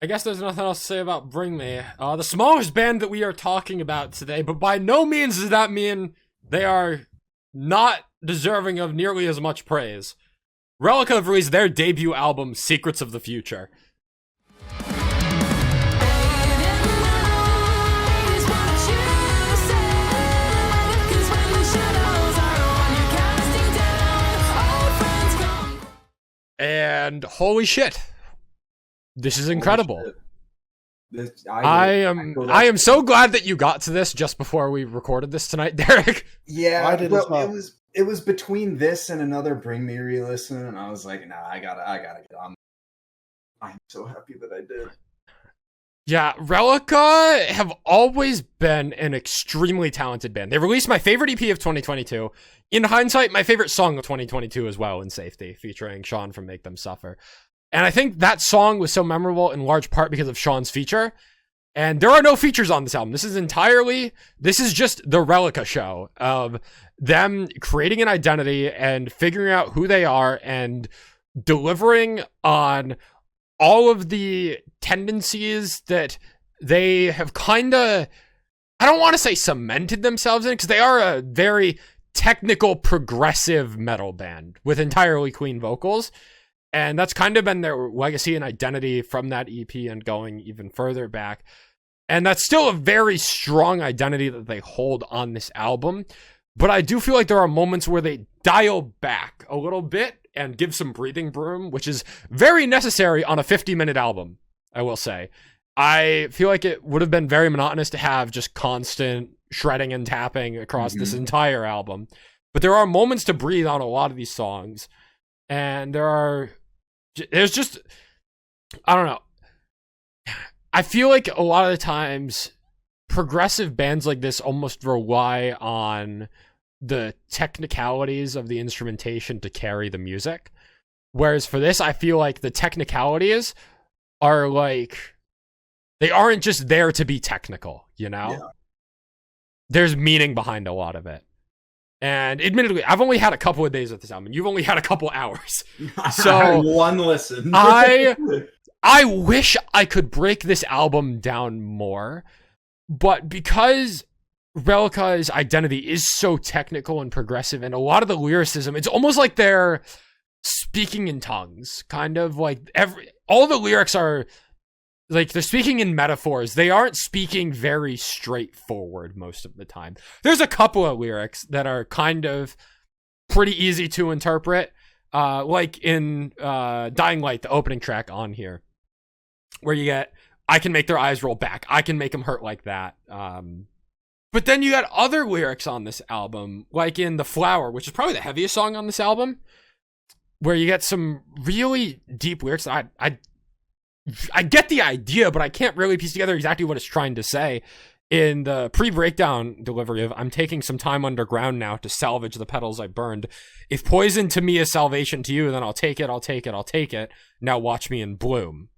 I guess there's nothing else to say about Bring Me. The smallest band that we are talking about today, but by no means does that mean they are not deserving of nearly as much praise. Reliqa have released their debut album, Secrets of the Future. And holy shit, this is incredible. I am so glad that you got to this just before we recorded this tonight, Derek. Yeah, I did as well. It was between this and another Bring Me re-listen, and I was like, nah, I gotta get on. I'm so happy that I did. Yeah, Reliqa have always been an extremely talented band. They released my favorite EP of 2022. In hindsight, my favorite song of 2022 as well, In Safety, featuring Sean from Make Them Suffer. And I think that song was so memorable in large part because of Sean's feature. And there are no features on this album. This is just the Reliqa show of them creating an identity and figuring out who they are and delivering on all of the tendencies that they have kind of, I don't want to say cemented themselves in, because they are a very technical, progressive metal band with entirely clean vocals. And that's kind of been their legacy and identity from that EP and going even further back. And that's still a very strong identity that they hold on this album. But I do feel like there are moments where they dial back a little bit and give some breathing room, which is very necessary on a 50-minute album, I will say. I feel like it would have been very monotonous to have just constant shredding and tapping across this entire album. But there are moments to breathe on a lot of these songs. And there's just, I don't know. I feel like a lot of the times progressive bands like this almost rely on the technicalities of the instrumentation to carry the music. Whereas for this, I feel like the technicalities are like, they aren't just there to be technical, you know? Yeah. There's meaning behind a lot of it. And admittedly, I've only had a couple of days with this album. You've only had a couple hours. So one listen. I wish I could break this album down more, but because Reliqa's identity is so technical and progressive, and a lot of the lyricism, it's almost like they're speaking in tongues, kind of like all the lyrics are like they're speaking in metaphors. They aren't speaking very straightforward most of the time. There's a couple of lyrics that are kind of pretty easy to interpret, like in Dying Light, the opening track on here, where you get, I can make their eyes roll back. I can make them hurt like that. But then you got other lyrics on this album, like in The Flower, which is probably the heaviest song on this album, where you get some really deep lyrics. I get the idea, but I can't really piece together exactly what it's trying to say. In the pre-breakdown delivery of, I'm taking some time underground now to salvage the petals I burned. If poison to me is salvation to you, then I'll take it, I'll take it, I'll take it. Now watch me in bloom.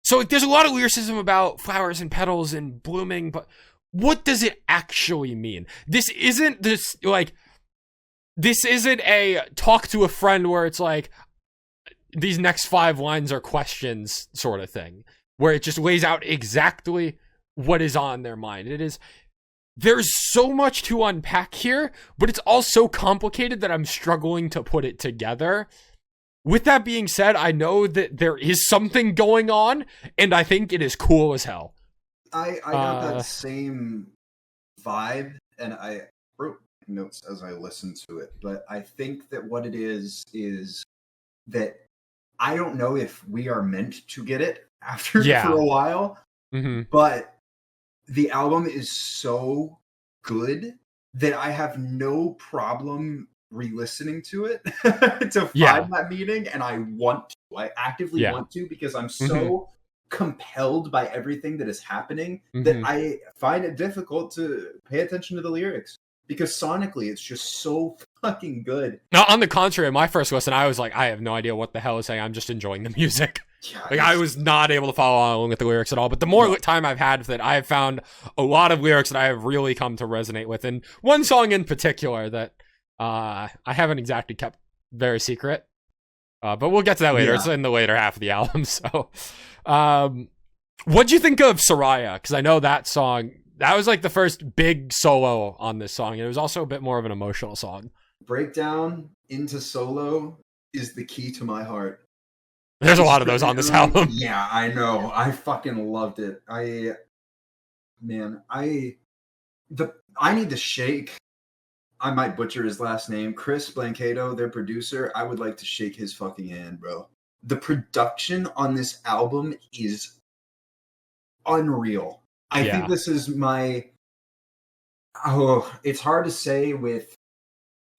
So there's a lot of lyricism about flowers and petals and blooming, but what does it actually mean? This isn't a talk to a friend where it's like, these next 5 lines are questions sort of thing, where it just lays out exactly what is on their mind. There's so much to unpack here, but it's all so complicated that I'm struggling to put it together. With that being said, I know that there is something going on, and I think it is cool as hell. I got that same vibe, and I wrote notes as I listened to it, but I think that what it is that I don't know if we are meant to get it after for a while, but the album is so good that I have no problem re-listening to it to find that meaning, and I actively want to, because I'm so compelled by everything that is happening that I find it difficult to pay attention to the lyrics, because sonically it's just so fucking good. No, on the contrary, my first listen, I was like, I have no idea what the hell is saying. I'm just enjoying the music. Yeah, I was not able to follow along with the lyrics at all. But the more time I've had with it, I have found a lot of lyrics that I have really come to resonate with. And one song in particular that I haven't exactly kept very secret. But we'll get to that later. Yeah. It's in the later half of the album. So, What'd you think of Soraya? Because I know that song, that was like the first big solo on this song. And it was also a bit more of an emotional song. Breakdown into solo is the key to my heart. There's a lot of those on this album. Yeah, I know. I fucking loved it. I need to shake. I might butcher his last name. Chris Blancato, their producer. I would like to shake his fucking hand, bro. The production on this album is unreal. I think this is it's hard to say with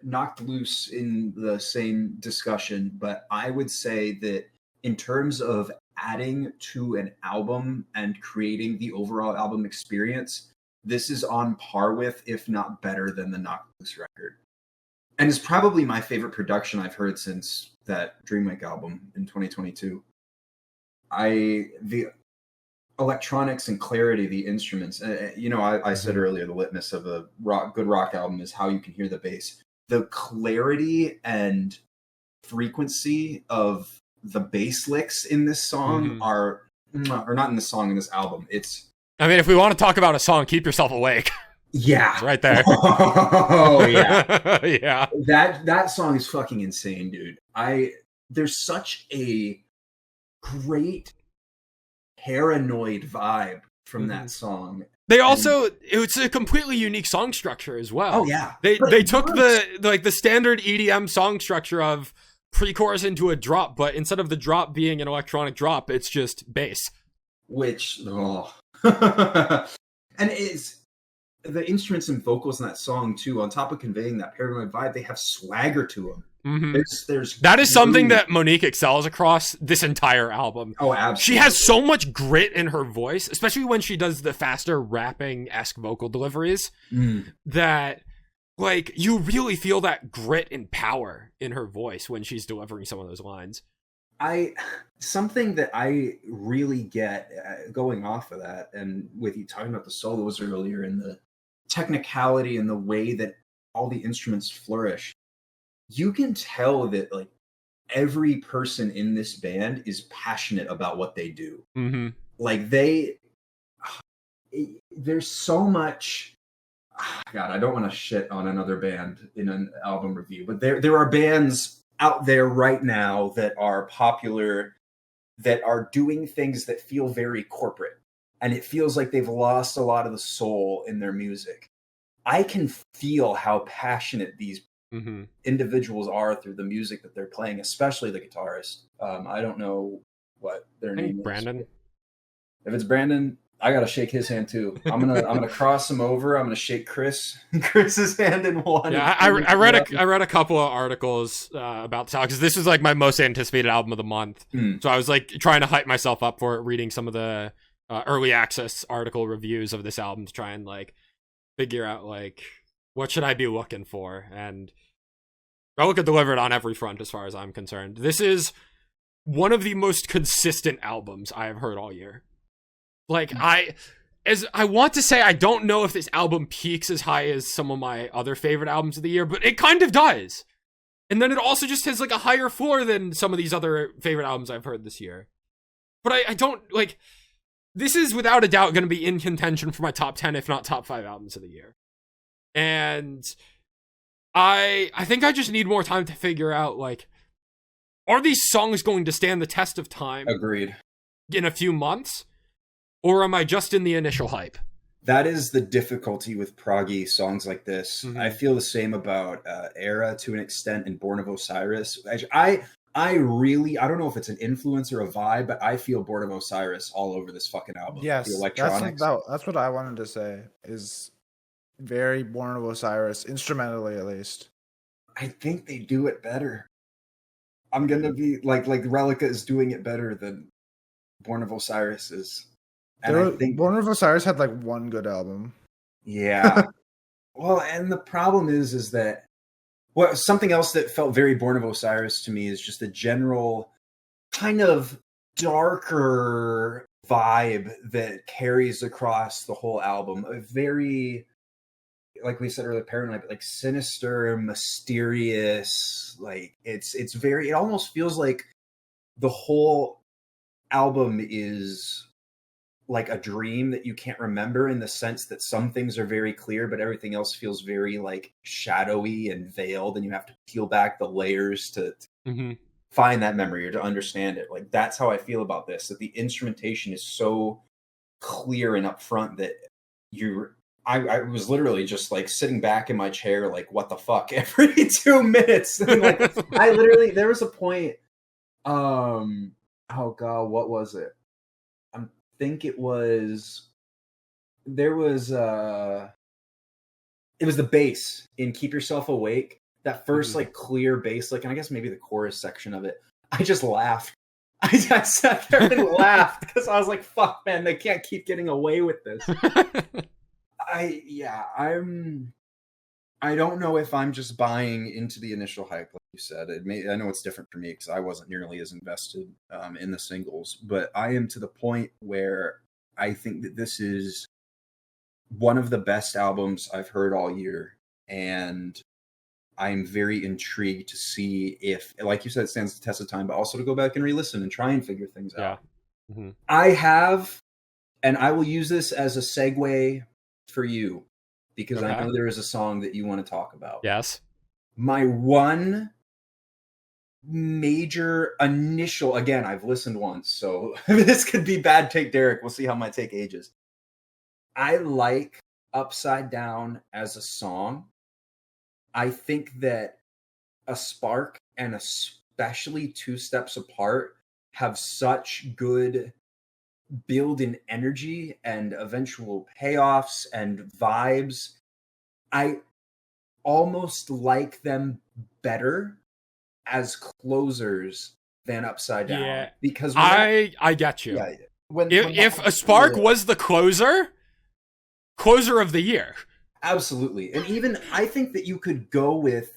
Knocked Loose in the same discussion, but I would say that in terms of adding to an album and creating the overall album experience, this is on par with, if not better than, the Knocked Loose record. And it's probably my favorite production I've heard since that Dreamwake album in 2022. The electronics and clarity, the instruments, I said earlier, the litmus of a good rock album is how you can hear the bass. The clarity and frequency of the bass licks in this song are not in the song, in this album. I mean, if we want to talk about a song, Keep Yourself Awake. Yeah. It's right there. Oh, yeah. Yeah. That song is fucking insane, dude. There's such a great paranoid vibe from that song. It's a completely unique song structure as well. Oh yeah. They took the standard EDM song structure of pre-chorus into a drop, but instead of the drop being an electronic drop, it's just bass. And it's the instruments and vocals in that song too, on top of conveying that paranoid vibe, they have swagger to them. That is something that Monique excels across this entire album. Oh, absolutely. She has so much grit in her voice, especially when she does the faster rapping-esque vocal deliveries, that like you really feel that grit and power in her voice when she's delivering some of those lines. Something that I really get going off of that, and with you talking about the solos earlier and the technicality and the way that all the instruments flourish, you can tell that like every person in this band is passionate about what they do. Like there's so much. God, I don't want to shit on another band in an album review, but there are bands out there right now that are popular, that are doing things that feel very corporate, and it feels like they've lost a lot of the soul in their music. I can feel how passionate these individuals are through the music that they're playing, especially the guitarist. I don't know what their name is. Brandon. If it's Brandon, I gotta shake his hand too. I'm gonna cross him over. I'm gonna shake Chris's hand in one. Yeah, I read a couple of articles about this album, because this is like my most anticipated album of the month. So I was like trying to hype myself up for it, reading some of the early access article reviews of this album to try and like figure out like what should I be looking for. And Reliqa delivered on every front as far as I'm concerned. This is one of the most consistent albums I have heard all year. Like, I want to say, I don't know if this album peaks as high as some of my other favorite albums of the year, but it kind of does. And then it also just has like a higher floor than some of these other favorite albums I've heard this year. But I don't, like, this is without a doubt going to be in contention for my top 10, if not top 5 albums of the year. And I think I just need more time to figure out, like, are these songs going to stand the test of time? Agreed. In a few months? Or am I just in the initial hype? That is the difficulty with proggy songs like this. I feel the same about Era to an extent, and Born of Osiris. I don't know if it's an influence or a vibe, but I feel Born of Osiris all over this fucking album. Yes, the electronics. That's what I wanted to say, is very Born of Osiris, instrumentally at least. I think they do it better. I'm gonna be like Reliqa is doing it better than Born of Osiris is. And I think Born of Osiris had like one good album. Yeah. Well, and the problem is that something else that felt very Born of Osiris to me is just a general kind of darker vibe that carries across the whole album. A very, like we said earlier, paranoid, but like sinister, mysterious. Like it's very. It almost feels like the whole album is like a dream that you can't remember, in the sense that some things are very clear, but everything else feels very like shadowy and veiled, and you have to peel back the layers to find that memory or to understand it. Like, that's how I feel about this, that the instrumentation is so clear and upfront that I was literally just like sitting back in my chair, like, what the fuck, every 2 minutes. And like, there was a point, oh God, what was it? It was the bass in Keep Yourself Awake, that first like clear bass lick, and I guess maybe the chorus section of it. I just laughed. I sat there and laughed because I was like, fuck, man, they can't keep getting away with this. I don't know if I'm just buying into the initial hype, like you said. I know it's different for me because I wasn't nearly as invested in the singles, but I am to the point where I think that this is one of the best albums I've heard all year, and I'm very intrigued to see if, like you said, it stands the test of time, but also to go back and re-listen and try and figure things out. I have, and I will use this as a segue for you, because I know there is a song that you want to talk about. Yes. My one major initial, again, I've listened once, so this could be bad take, Derek. We'll see how my take ages. I like Upside Down as a song. I think that A Spark and especially Two Steps Apart have such good build in energy and eventual payoffs and vibes. I almost like them better as closers than Upside Down, because I get you. Yeah, if A Spark was the closer of the year, absolutely. And even I think that you could go with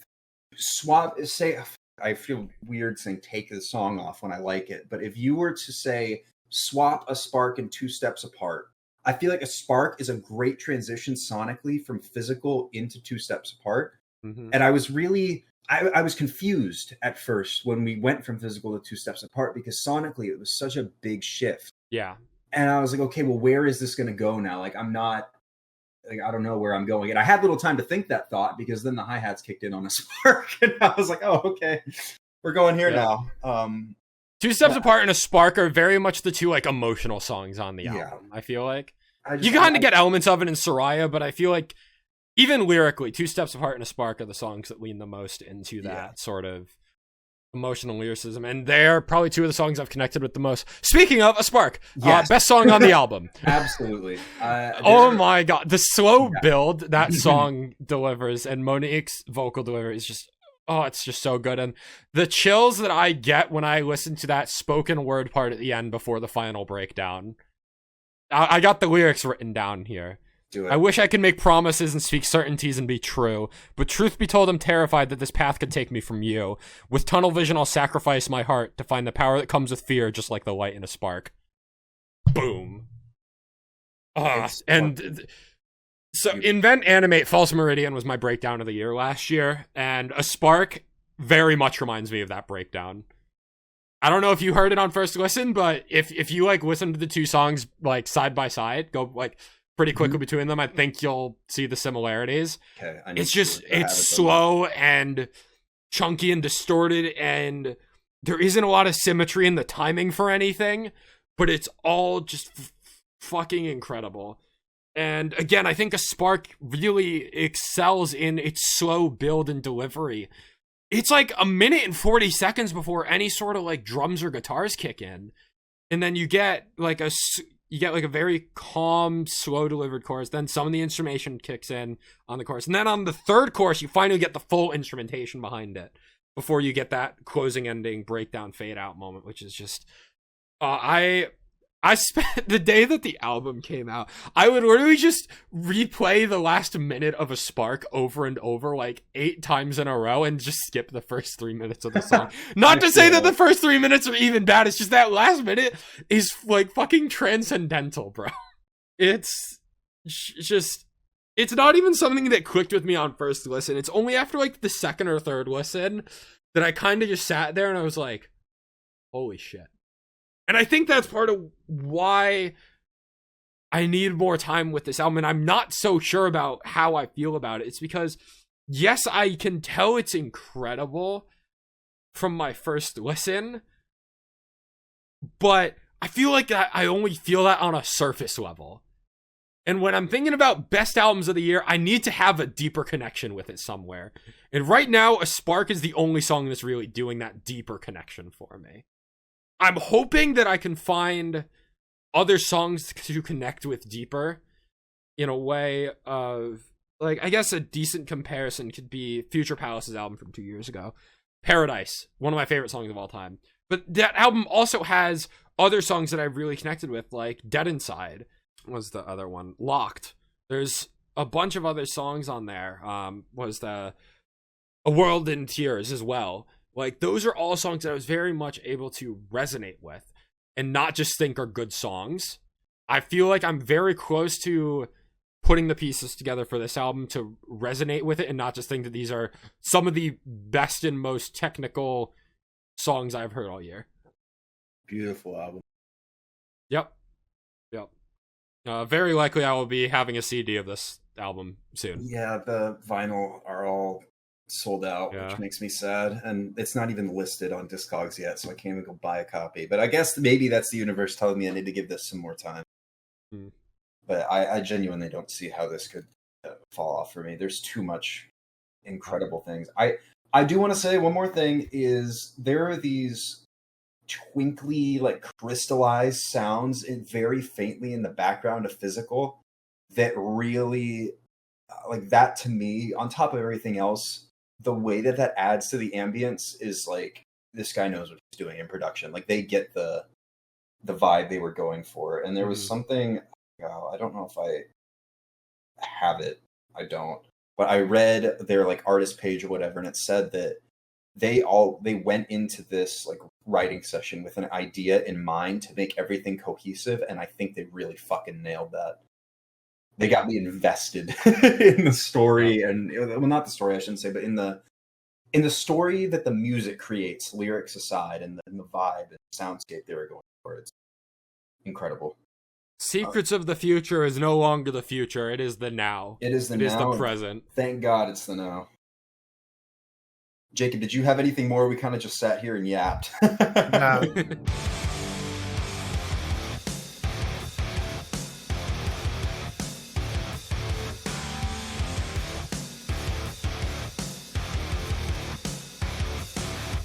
I feel weird saying take the song off when I like it, but if you were to say swap A Spark and Two Steps Apart, I feel like A Spark is a great transition sonically from physical into Two Steps Apart. And I was really, I was confused at first when we went from physical to Two Steps Apart, because sonically it was such a big shift. Yeah. And I was like, okay, well, where is this going to go now? Like, I don't know where I'm going. And I had little time to think that thought, because then the hi-hats kicked in on A Spark. And I was like, oh, okay, we're going here now. Two Steps Apart and A Spark are very much the two like emotional songs on the album. I feel like you kind of get elements of it in Soraya, but I feel like even lyrically, Two Steps Apart and A Spark are the songs that lean the most into that sort of emotional lyricism, and they're probably two of the songs I've connected with the most. Speaking of A Spark, best song on the album. Absolutely. Oh my God, the slow build that song delivers, and Monique's vocal delivery is just, oh, it's just so good. And the chills that I get when I listen to that spoken word part at the end before the final breakdown. I got the lyrics written down here. Do it. I wish I could make promises and speak certainties and be true, but truth be told, I'm terrified that this path could take me from you. With tunnel vision, I'll sacrifice my heart to find the power that comes with fear, just like the light in A Spark. Boom. So Invent, Animate, False Meridian was my breakdown of the year last year, and A Spark very much reminds me of that breakdown. I don't know if you heard it on first listen, but if you like listen to the two songs like side by side, go like pretty quickly between them, I think you'll see the similarities. Okay, it's slow and chunky and distorted, and there isn't a lot of symmetry in the timing for anything, but it's all just fucking incredible. And again, I think A Spark really excels in its slow build and delivery. It's like a minute and 40 seconds before any sort of like drums or guitars kick in, and then you get like a very calm, slow delivered chorus. Then some of the instrumentation kicks in on the chorus, and then on the third chorus, you finally get the full instrumentation behind it before you get that closing ending breakdown fade out moment, which is just I spent the day that the album came out, I would literally just replay the last minute of A Spark over and over like 8 times in a row and just skip the first 3 minutes of the song. Not to say that the first 3 minutes are even bad, it's just that last minute is like fucking transcendental, bro. It's just, it's not even something that clicked with me on first listen. It's only after like the second or third listen that I kind of just sat there and I was like, holy shit. And I think that's part of why I need more time with this album, and I'm not so sure about how I feel about it. It's because, yes, I can tell it's incredible from my first listen, but I feel like I only feel that on a surface level. And when I'm thinking about best albums of the year, I need to have a deeper connection with it somewhere. And right now, A Spark is the only song that's really doing that deeper connection for me. I'm hoping that I can find other songs to connect with deeper in a way of, like, I guess a decent comparison could be Future Palace's album from 2 years ago. Paradise, one of my favorite songs of all time. But that album also has other songs that I've really connected with, like Dead Inside was the other one. Locked. There's a bunch of other songs on there. Was the A World in Tears as well. Like, those are all songs that I was very much able to resonate with and not just think are good songs. I feel like I'm very close to putting the pieces together for this album to resonate with it and not just think that these are some of the best and most technical songs I've heard all year. Beautiful album. Yep. Very likely I will be having a CD of this album soon. Yeah, the vinyl are all sold out, Yeah. which makes me sad. And it's not even listed on Discogs yet, so I can't even go buy a copy. But I guess maybe that's the universe telling me I need to give this some more time. But I genuinely don't see how this could fall off for me. There's too much incredible things. I do want to say one more thing is there are these twinkly, like crystallized sounds very faintly in the background of Physical that really, like, that to me, on top of everything else, the way that adds to the ambience is like, this guy knows what he's doing in production. Like, they get the vibe they were going for. And there was something, I don't know if I have it. I don't. But I read their like artist page or whatever, and it said that they went into this like writing session with an idea in mind to make everything cohesive, and I think they really fucking nailed that. They got me invested in the story, and well, not the story, I shouldn't say, but in the story that the music creates, lyrics aside, and the vibe and soundscape they were going for. It's incredible. Secrets of the Future is no longer the future. It is the now. It is It is the present. Thank God it's the now. Jacob, did you have anything more? We kind of just sat here and yapped. No.